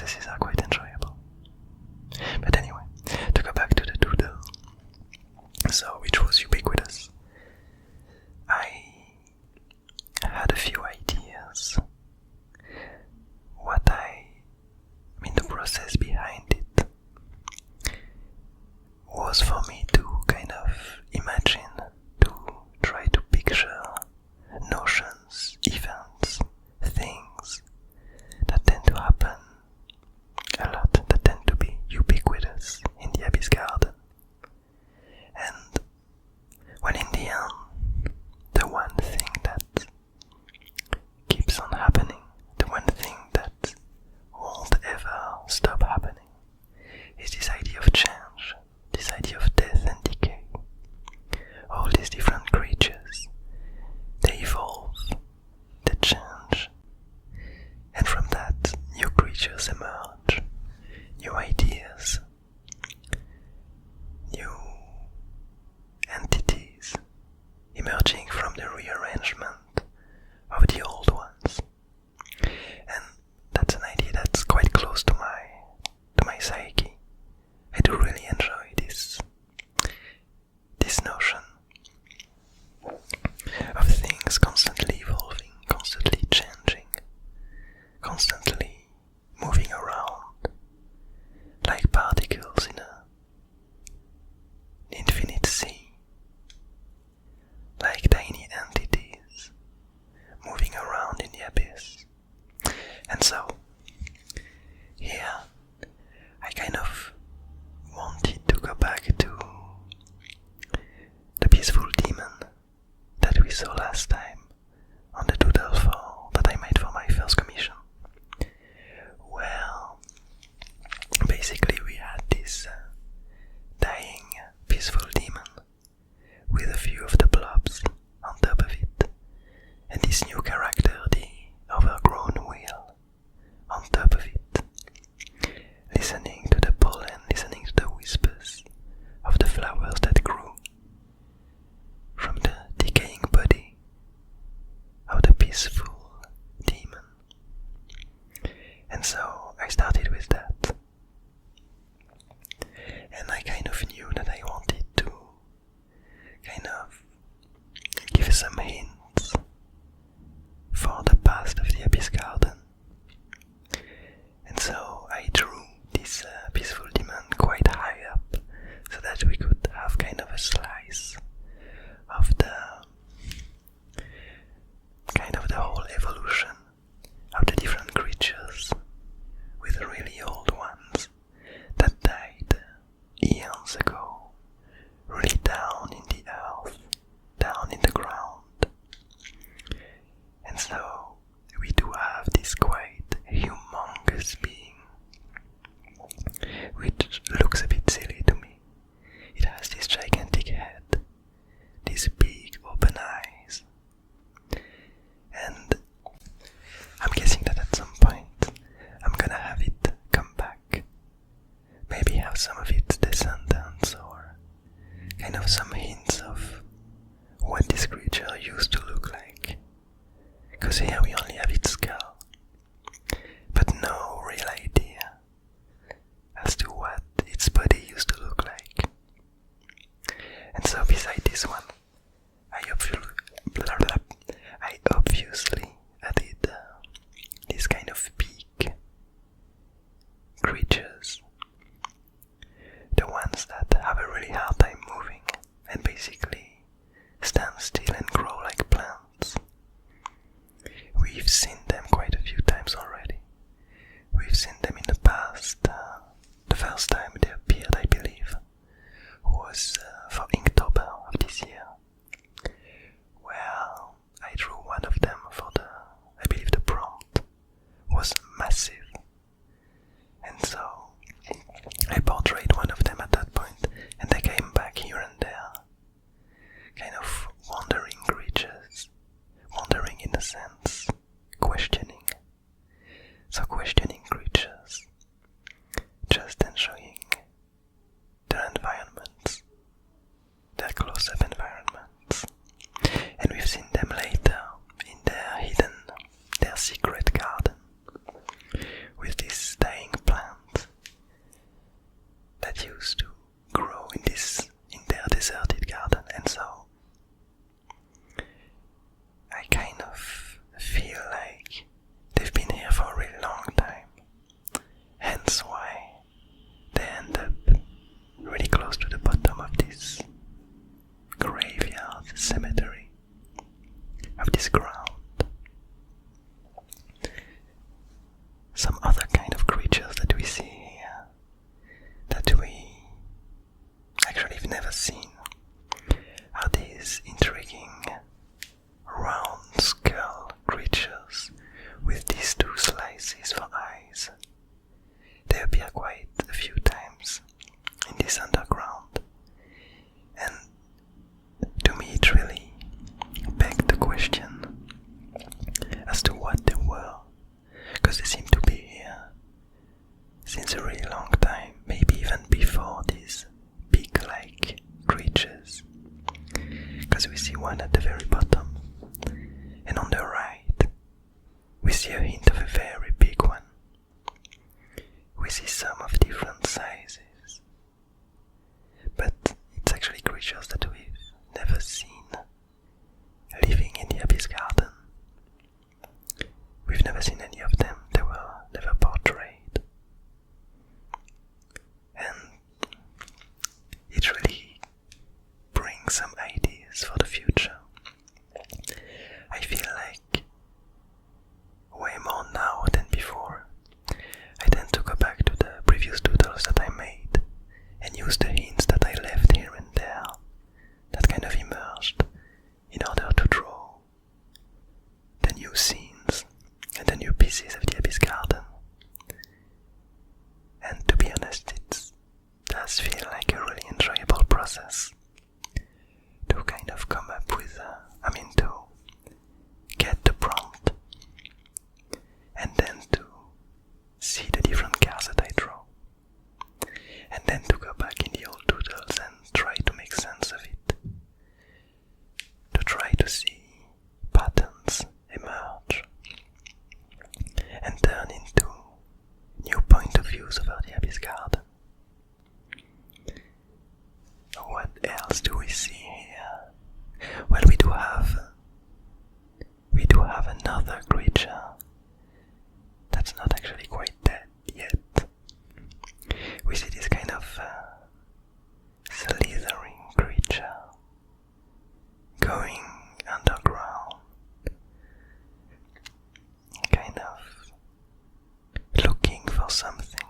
processes are quite enjoyable. But anyway, to go back to the Doodle, so which was ubiquitous, I had a few ideas. The process behind it was for me to kind of imagine, to try to picture notions, events, things that tend to happen a lot, that tend to be ubiquitous in the Abyss Garden. And when in the end, the one thing that keeps on happening, the one thing that won't ever stop happening, is this idea of change, this idea of death and decay. All these different creatures, they evolve, they change, and from that new creatures emerge, new ideas, new entities emerging from the rearrangement of the old ones. And that's an idea that's quite close to my psyche. I do really enjoy this notion of things constantly evolving, constantly changing, constantly moving around, like particles in an infinite sea, like tiny entities moving around in the abyss. And so, here, I kind of wanted to go back to the peaceful demon that we saw last time on the Doodle that I made for my first commission. Well, basically we had this dying peaceful demon with a few of the blobs on top of it, and this new character, the overgrown wheel, on top of it, listening to the pollen, listening to the whispers of the flowers that grew from the decaying body of the peaceful demon. And so I started with that, and I kind of knew that I wanted to kind of give some hints for the past of the Abyss Garden. And so I drew this peaceful demon quite high up, so that we could have kind of a slice of the whole evolution of the different creatures some other kind of creatures that we see here that we actually have never seen are these intriguing round skull creatures with these two slices for eyes. They appear quite a few times in this underground, and to me it really begged the question as to what they were, because they seem to be here since a really long time, maybe even before these pig-like creatures, because we see one at the very bottom, and on the right we see a hint of a very big one. We see some of different sizes, but it's actually creatures that we've never seen living in the Abyss Garden. We've never seen any of them, they were never portrayed. And it really brings some ideas for the future. I feel like way more now than before I tend to go back to the previous doodles that I made and use the hints that I left here and there that kind of emerged in order to draw the new scenes and the new pieces of the Abyss Garden. And to be honest, it does feel like a really enjoyable process to kind of come up with, to get the prompt and then to see the different cards that I draw, and then to go back in the old doodles and try to make sense of it, to try to see patterns emerge and turn into new point of views about the Abyss Garden. What else do we see here? Well, we do have another creature that's not actually quite dead yet. We see this kind of slithering creature going underground, kind of looking for something.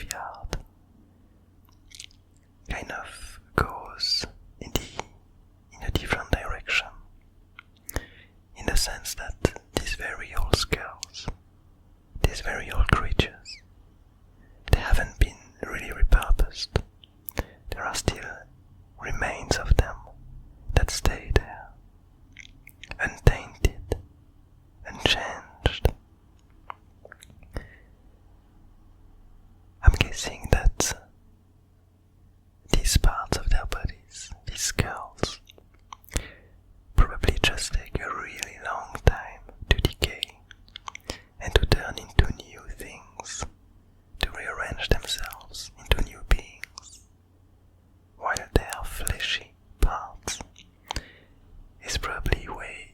graveyard kind of goes in a different direction, in the sense that these very old skulls, these very old creatures, they haven't been really repurposed. There are still remains of them that stay there, untainted, unchanged. I'm guessing that these parts of their bodies, these skulls, probably just take a really long time to decay and to turn into new things, to rearrange themselves into new beings, while their fleshy parts is probably way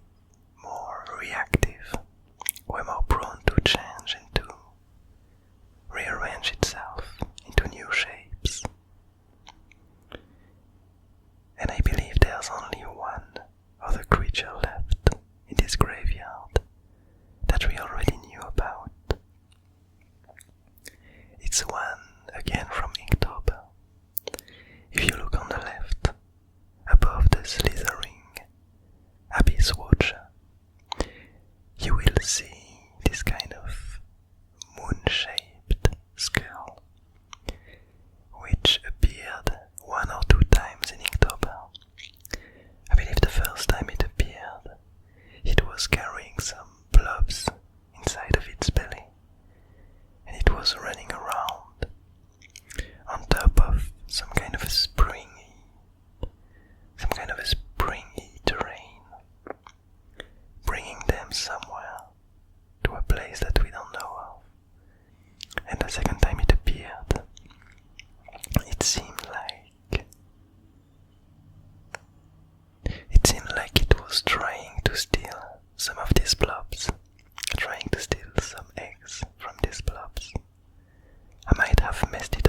more reactive, way more prone to change and to rearrange itself into new shapes. And I believe there's only one other creature left in this graveyard that we already knew about. It's one, again from Inktober. If you look on the left, above the slithering Abyss Watcher, you will see this kind of moon-shaped skull, which appeared 1 or 2 times in Inktober. I believe the first time it appeared, it was carrying some blobs inside of its belly, and it was running around on top of some kind of a springy terrain, bringing them somewhere to a place that we don't know of. And the second time it appeared, it seemed like it was trying to steal some of these blobs, trying to steal some eggs from these blobs. I might have messed it